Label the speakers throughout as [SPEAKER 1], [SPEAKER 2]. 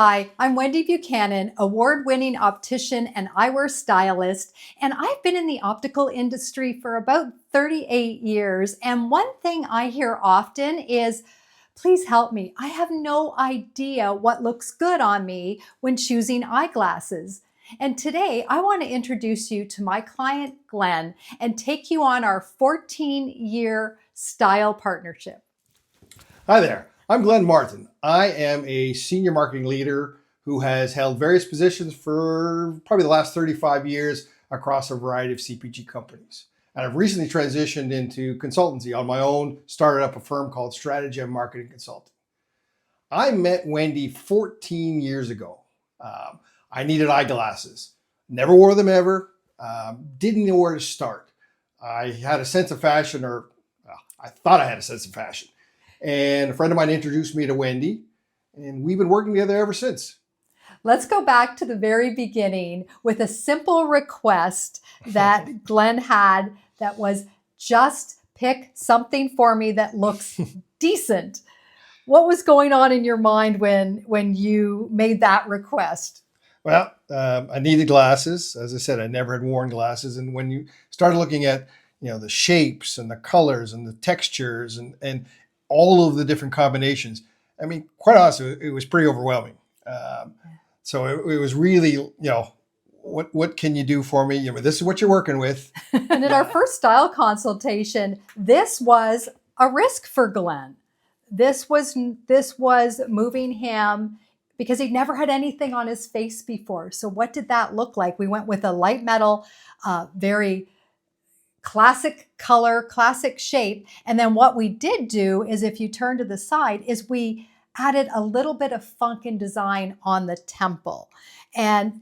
[SPEAKER 1] Hi, I'm Wendy Buchanan, award-winning optician and eyewear stylist, and I've been in the optical industry for about 38 years. And one thing I hear often is, please help me. I have no idea what looks good on me when choosing eyeglasses. And today I want to introduce you to my client, Glenn, and take you on our 14-year style partnership.
[SPEAKER 2] Hi there, I'm Glenn Martin. I am a senior marketing leader who has held various positions for probably the last 35 years across a variety of CPG companies. And I've recently transitioned into consultancy on my own, started up a firm called Strategy and Marketing Consulting. I met Wendy 14 years ago. I needed eyeglasses, never wore them ever, didn't know where to start. I had a sense of fashion, I thought I had a sense of fashion. And a friend of mine introduced me to Wendy, and we've been working together ever since.
[SPEAKER 1] Let's go back to the very beginning with a simple request that Glenn had that was just pick something for me that looks decent. What was going on in your mind when you made that request?
[SPEAKER 2] Well, I needed glasses. As I said, I never had worn glasses. And when you started looking at, the shapes and the colors and the textures and all of the different combinations, I mean, quite honestly, it was pretty overwhelming. So it was really, what can you do for me? This is what you're working with.
[SPEAKER 1] And in our first style consultation, this was a risk for Glenn. This was moving him because he'd never had anything on his face before. So what did that look like? We went with a light metal, very classic color, classic shape. And then what we did do is, if you turn to the side, is we added a little bit of funk and design on the temple. And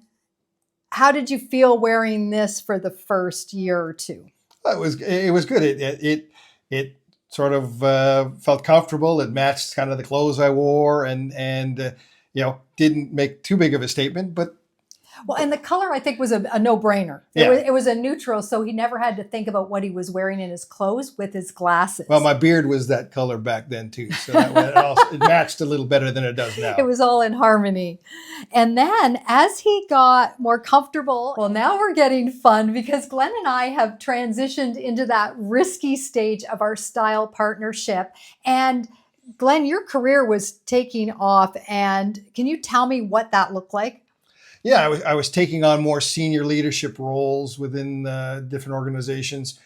[SPEAKER 1] how did you feel wearing this for the first year or two?
[SPEAKER 2] It was good. It sort of felt comfortable. It matched kind of the clothes I wore, and didn't make too big of a statement, but.
[SPEAKER 1] Well, and the color, I think, was a no-brainer.
[SPEAKER 2] Yeah.
[SPEAKER 1] It was a neutral, so he never had to think about what he was wearing in his clothes with his glasses.
[SPEAKER 2] Well, my beard was that color back then, too. So it matched a little better than it does now.
[SPEAKER 1] It was all in harmony. And then as he got more comfortable, well, now we're getting fun because Glenn and I have transitioned into that risky stage of our style partnership. And Glenn, your career was taking off. And can you tell me what that looked like?
[SPEAKER 2] Yeah, I was taking on more senior leadership roles within different organizations,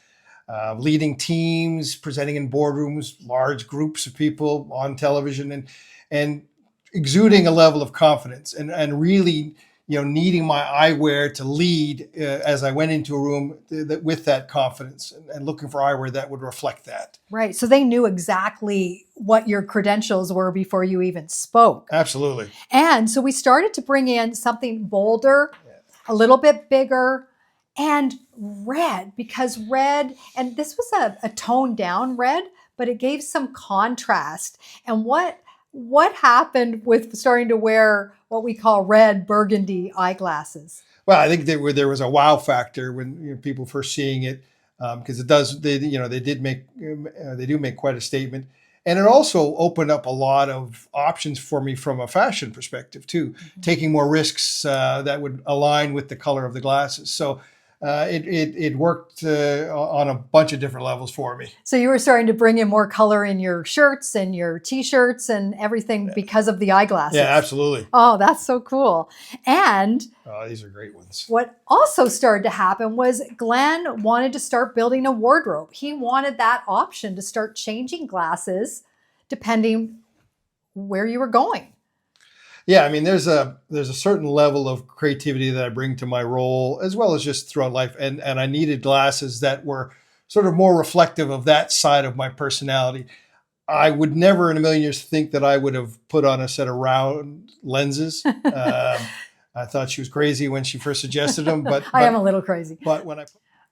[SPEAKER 2] leading teams, presenting in boardrooms, large groups of people on television, and exuding a level of confidence and really, needing my eyewear to lead as I went into a room with that confidence and looking for eyewear that would reflect that.
[SPEAKER 1] Right. So they knew exactly what your credentials were before you even spoke.
[SPEAKER 2] Absolutely.
[SPEAKER 1] And so we started to bring in something bolder, a little bit bigger, and red, because red, and this was a toned down red, but it gave some contrast. And what happened with starting to wear what we call red burgundy eyeglasses?
[SPEAKER 2] Well, I think there was a wow factor when people first seeing it, because they do make quite a statement, and it also opened up a lot of options for me from a fashion perspective too, taking more risks that would align with the color of the glasses. So it worked on a bunch of different levels for me.
[SPEAKER 1] So you were starting to bring in more color in your shirts and your t-shirts and everything because of the eyeglasses.
[SPEAKER 2] Yeah, absolutely.
[SPEAKER 1] Oh, that's so cool. And
[SPEAKER 2] these are great ones.
[SPEAKER 1] what also started to happen was Glenn wanted to start building a wardrobe. He wanted that option to start changing glasses depending where you were going.
[SPEAKER 2] Yeah, I mean, there's a certain level of creativity that I bring to my role, as well as just throughout life. And I needed glasses that were sort of more reflective of that side of my personality. I would never in a million years think that I would have put on a set of round lenses. I thought she was crazy when she first suggested them, but
[SPEAKER 1] I am a little crazy.
[SPEAKER 2] But when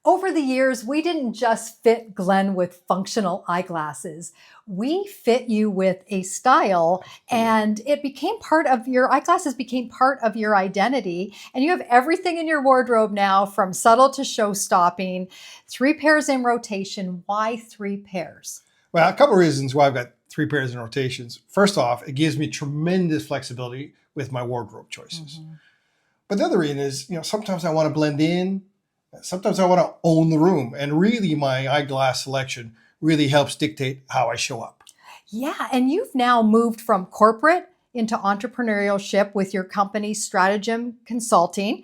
[SPEAKER 1] over the years, we didn't just fit Glenn with functional eyeglasses. We fit you with a style, and it became part of your eyeglasses became part of your identity. And you have everything in your wardrobe now, from subtle to show-stopping, 3 pairs in rotation. Why 3 pairs?
[SPEAKER 2] Well, a couple of reasons why I've got 3 pairs in rotations. First off, it gives me tremendous flexibility with my wardrobe choices. But the other reason is, sometimes I want to blend in. Sometimes I want to own the room. And really, my eyeglass selection really helps dictate how I show up.
[SPEAKER 1] Yeah, and you've now moved from corporate into entrepreneurship with your company, Stratagem Consulting.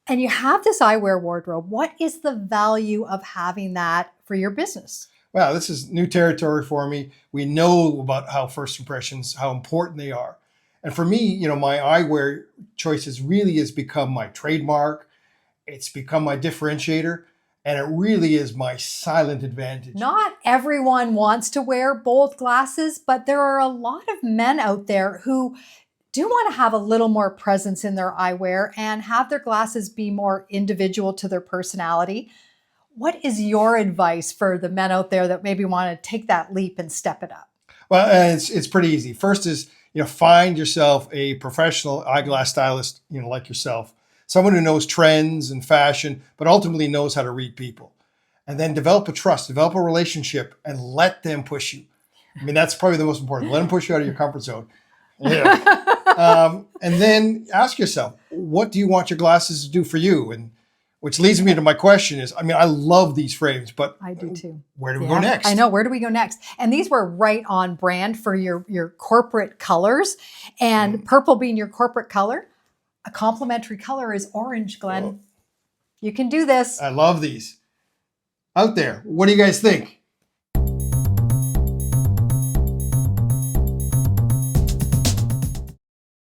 [SPEAKER 1] And you have this eyewear wardrobe. What is the value of having that for your business?
[SPEAKER 2] Wow, this is new territory for me. We know about how first impressions, how important they are. And for me, my eyewear choices really has become my trademark. It's become my differentiator. And it really is my silent advantage.
[SPEAKER 1] Not everyone wants to wear bold glasses, but there are a lot of men out there who do want to have a little more presence in their eyewear and have their glasses be more individual to their personality. What is your advice for the men out there that maybe want to take that leap and step it up?
[SPEAKER 2] Well, it's pretty easy. First is, find yourself a professional eyeglass stylist, like yourself, someone who knows trends and fashion, but ultimately knows how to read people. And then develop a trust, develop a relationship, and let them push you. I mean, that's probably the most important. Let them push you out of your comfort zone. Yeah. And then ask yourself, what do you want your glasses to do for you? And which leads me to my question is, I love these frames, but
[SPEAKER 1] I do too.
[SPEAKER 2] Where do we go next?
[SPEAKER 1] I know. Where do we go next? And these were right on brand for your corporate colors. And purple being your corporate color, a complementary color is orange, Glenn. You can do this.
[SPEAKER 2] I love these. Out there, what do you guys think?